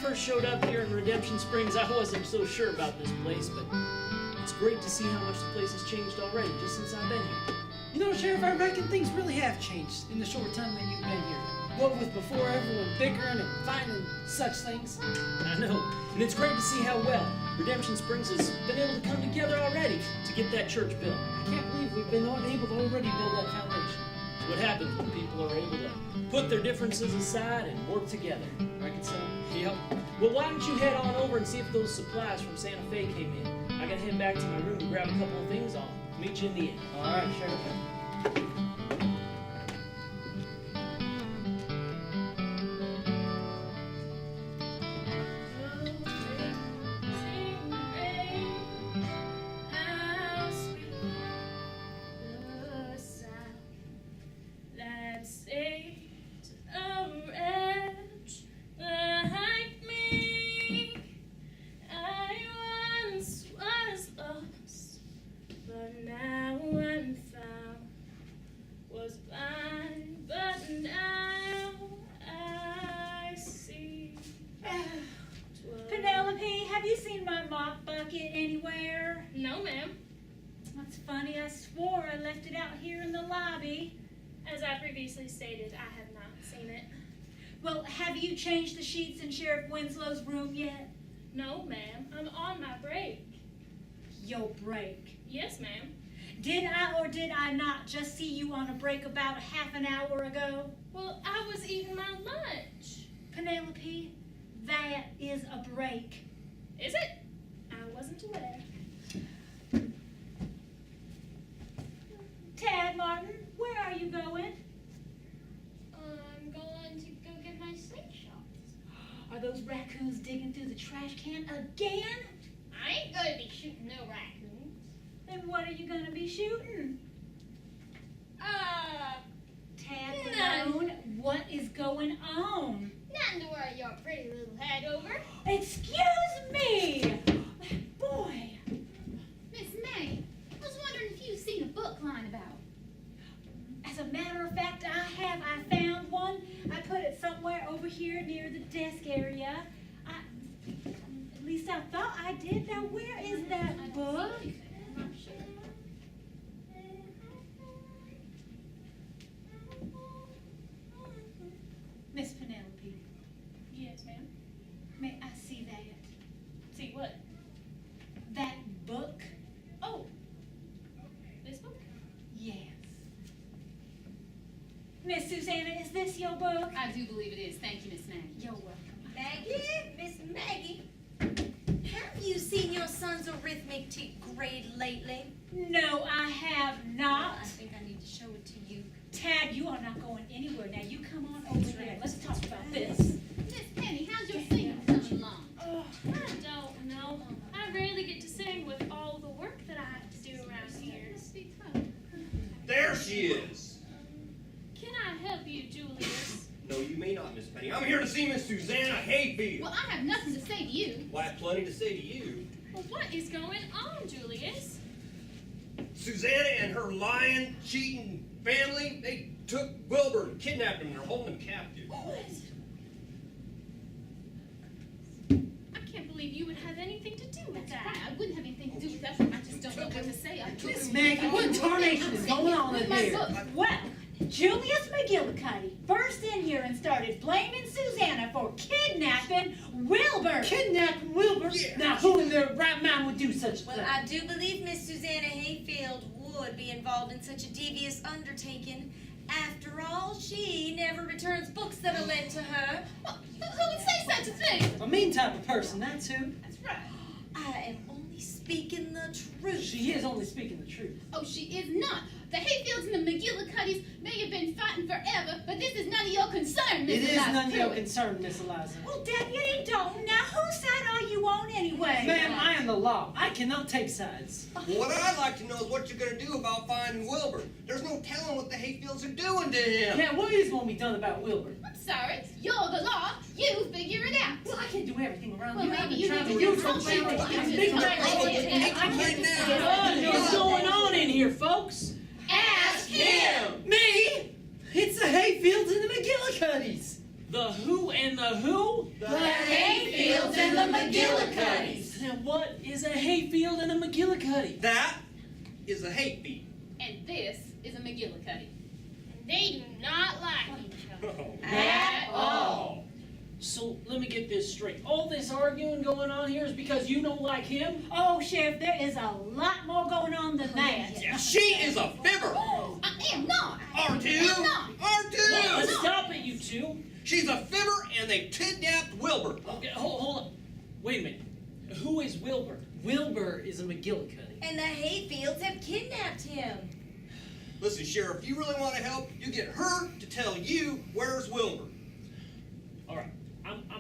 first showed up here in Redemption Springs, I wasn't so sure about this place, but it's great to see how much the place has changed already just since I've been here. You know, Sheriff, I reckon things really have changed in the short time that you've been here. What with before everyone bickering and fighting and such things. I know, and it's great to see how well Redemption Springs has been able to come together already to get that church built. I can't believe we've been able to already build that foundation. It's what happens when people are able to put their differences aside and work together. Reckon so? Yep. Well, why don't you head on over and see if those supplies from Santa Fe came in. I gotta head back to my room and grab a couple of things. I'll meet you in the end. All right, Sheriff. Penelope, have you seen my mop bucket anywhere? No, ma'am. That's funny, I swore I left it out here in the lobby. As I previously stated, I have not seen it. Well, have you changed the sheets in Sheriff Winslow's room yet? No, ma'am. I'm on my break. Your break? Yes, ma'am. Did I or did I not just see you on a break about half an hour ago? Well, I was eating my lunch. Penelope, that is a break. Is it? I wasn't aware. Tad Martin, where are you going? I'm going to go get my slingshots. Are those raccoons digging through the trash can again? I ain't gonna be shooting no raccoons. Then what are you gonna be shooting? Tad Malone, what is going on? Nothing to worry your pretty little head over. Excuse me! Boy! Miss May, I was wondering if you've seen a book lying about. As a matter of fact, I have. I found one. I put it somewhere over here near the desk area. At least I thought I did. Now, where is that book? I'm not sure. Miss Penelope, Yes, ma'am. may I see that? See what? That book? Oh. This book? Yes. Miss Susanna, is this your book? I do believe it is. Thank you, Miss May. You're welcome. Maggie, Miss Maggie, have you seen your son's arithmetic grade lately? No, I have not. I think I need to show it to you. Tad, you are not going anywhere. Now, you come on over here. Let's talk about this. Miss Penny, how's your singing coming along? Oh, I don't know. I rarely get to sing with all the work that I have to do around here. There she is. Can I help you, Julius? No, you may not, Miss Penny. I'm here to see Miss Susanna Hayfield. Well, I have nothing to say to you. Well, I have plenty to say to you. Well, what is going on, Julius? Susanna and her lying, cheating family, they took Wilbur and kidnapped him and they're holding him captive. I can't believe you would have anything to do with That's right. that. I wouldn't have anything to do with that. I just don't know what to say. I took Miss him. Maggie, what in tarnation is going on in My here? book. Well, Julius McGillicuddy burst in here and started blaming Susanna for kidnapping Wilbur. Kidnapping Wilbur? Yeah. Now, who in their right mind would do such a Well, thing? I do believe Miss Susanna Hayfield would be involved in such a devious undertaking. After all, she never returns books that are lent to her. Well, who would say such a thing? A mean type of person, that's who. That's right. I am only speaking the truth. She is only speaking the truth. Oh, she is not. The Hayfields and the McGillicuddies may have been fighting forever, but this is none of your concern, Mrs. It is none of your Pruitt. concern, Miss Eliza. Well, Deputy Dalton, now whose side are you on anyway? Ma'am, I am the law. I cannot take sides. Well, what I'd like to know is what you're going to do about finding Wilbur. There's no telling what the Hayfields are doing to him. Yeah, what is going to be done about Wilbur? I'm sorry. You're the law. You figure it out. Well, I can't do everything around Well, here. maybe I've you been trying need to to do do something. something. I'm You big need to time. do something. What's going on in here, folks? Ask him. Me? It's the Hayfields and the McGillicuddies. The who and the who? The Hayfields. Hayfields and the McGillicuddies. Now what is a hayfield and a McGillicuddy? That is a hate beat. And this is a McGillicuddy. And they do not like each other. At all. So let me get this straight. All this arguing going on here is because you don't like him? Oh, Sheriff, there is a lot more going on than that. Yeah, she is a fibber. I am not. R2. I'm not. R2. Stop it, you two. She's a fibber and they kidnapped Wilbur. Okay, hold on. Wait a minute. Who is Wilbur? Wilbur is a McGillicuddy. And the Hayfields have kidnapped him. Listen, Sheriff, if you really want to help, you get her to tell you where's Wilbur. All right.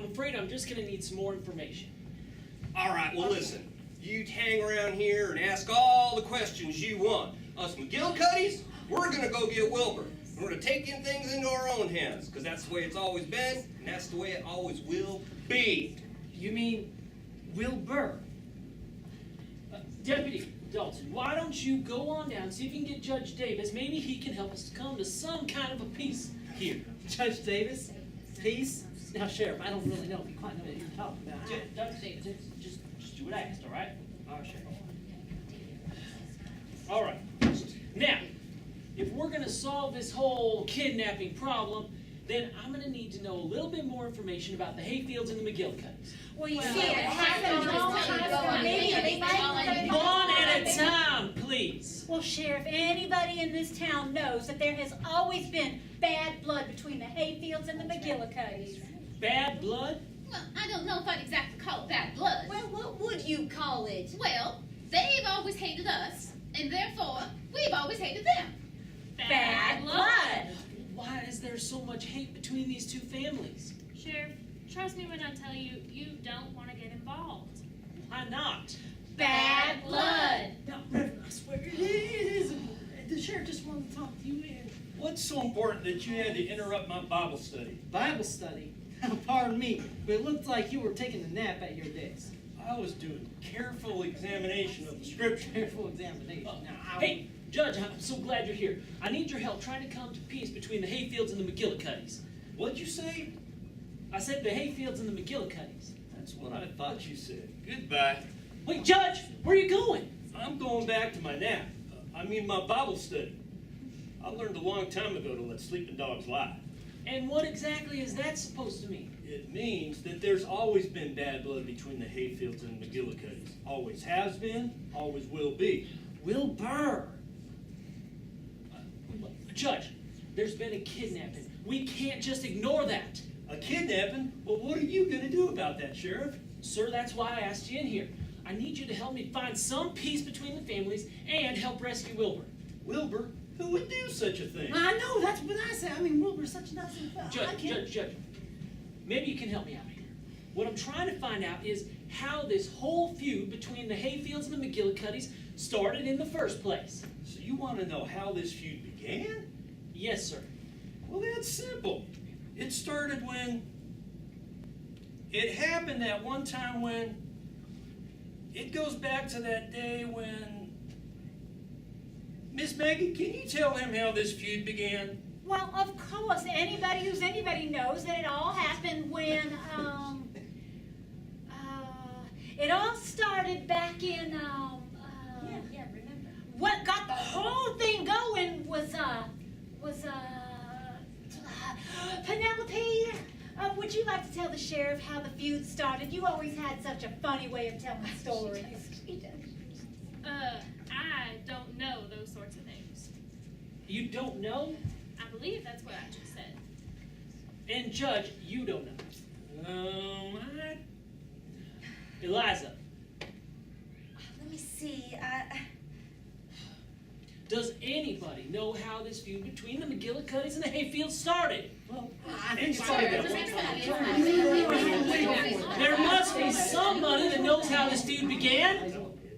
I'm afraid I'm just going to need some more information. All right, well, listen. You hang around here and ask all the questions you want. Us McGillicuddies, we're going to go get Wilbur. And we're going to take things into our own hands, because that's the way it's always been, and that's the way it always will be. You mean Wilbur? Deputy Dalton, why don't you go on down, see if you can get Judge Davis. Maybe he can help us come to some kind of a peace here. Judge Davis? Peace? Now, Sheriff, I don't really know if you quite know what you're talking about. Judge Davis, just do what I asked, all right? All right, Sheriff. All right. Now, if we're going to solve this whole kidnapping problem, then I'm going to need to know a little bit more information about the Hayfields and the McGillicuddies. Well, you Well, see, it happened a long time ago. Maybe One at a time, please. Well, Sheriff, anybody in this town knows that there has always been bad blood between the Hayfields and the McGillicuddies. Bad blood? Well, I don't know if I'd exactly call it bad blood. Well, what would you call it? Well, they've always hated us, and therefore, we've always hated them. Bad blood. Why is there so much hate between these two families? Sheriff, trust me when I tell you, you don't want to get involved. Why not? Bad blood. Now, Reverend, I swear, it is. The sheriff just wanted to talk to you in What's so important that you had to interrupt my Bible study? Bible study. Pardon me, but it looked like you were taking a nap at your desk. I was doing careful examination of the scripture. Careful examination. Now, Hey, Judge, I'm so glad you're here. I need your help trying to come to peace between the Hayfields and the McGillicuddies. What'd you say? I said the Hayfields and the McGillicuddies. That's what I thought you said. Goodbye. Wait, Judge, where are you going? I'm going back to my nap. My Bible study. I learned a long time ago to let sleeping dogs lie. And what exactly is that supposed to mean? It means that there's always been bad blood between the Hayfields and the McGillicuddies. Always has been, always will be. Wilbur. Judge, there's been a kidnapping. We can't just ignore that. A kidnapping? Well, what are you going to do about that, Sheriff? Sir, that's why I asked you in here. I need you to help me find some peace between the families and help rescue Wilbur. Wilbur? Who would do such a thing? I know, that's what I said. I mean, Wilbur's such a nice fellow. I can't. Judge, maybe you can help me out here. What I'm trying to find out is how this whole feud between the Hayfields and the McGillicuddies started in the first place. So you want to know how this feud began? Yes, sir. Well, that's simple. It started when... It happened that one time when... It goes back to that day when... Miss Maggie, can you tell him how this feud began? Well, of course, anybody who's anybody knows that it all happened when, it all started back in, remember. what got the whole thing going was Penelope, would you like to tell the sheriff how the feud started? You always had such a funny way of telling stories. I don't know those sorts of things. You don't know? I believe that's what I just said. And Judge, you don't know. Eliza, Let me see. does anybody know how this feud between the McGillicuddies and the Hayfields started? Well, I think it's There must be somebody that knows how this feud began.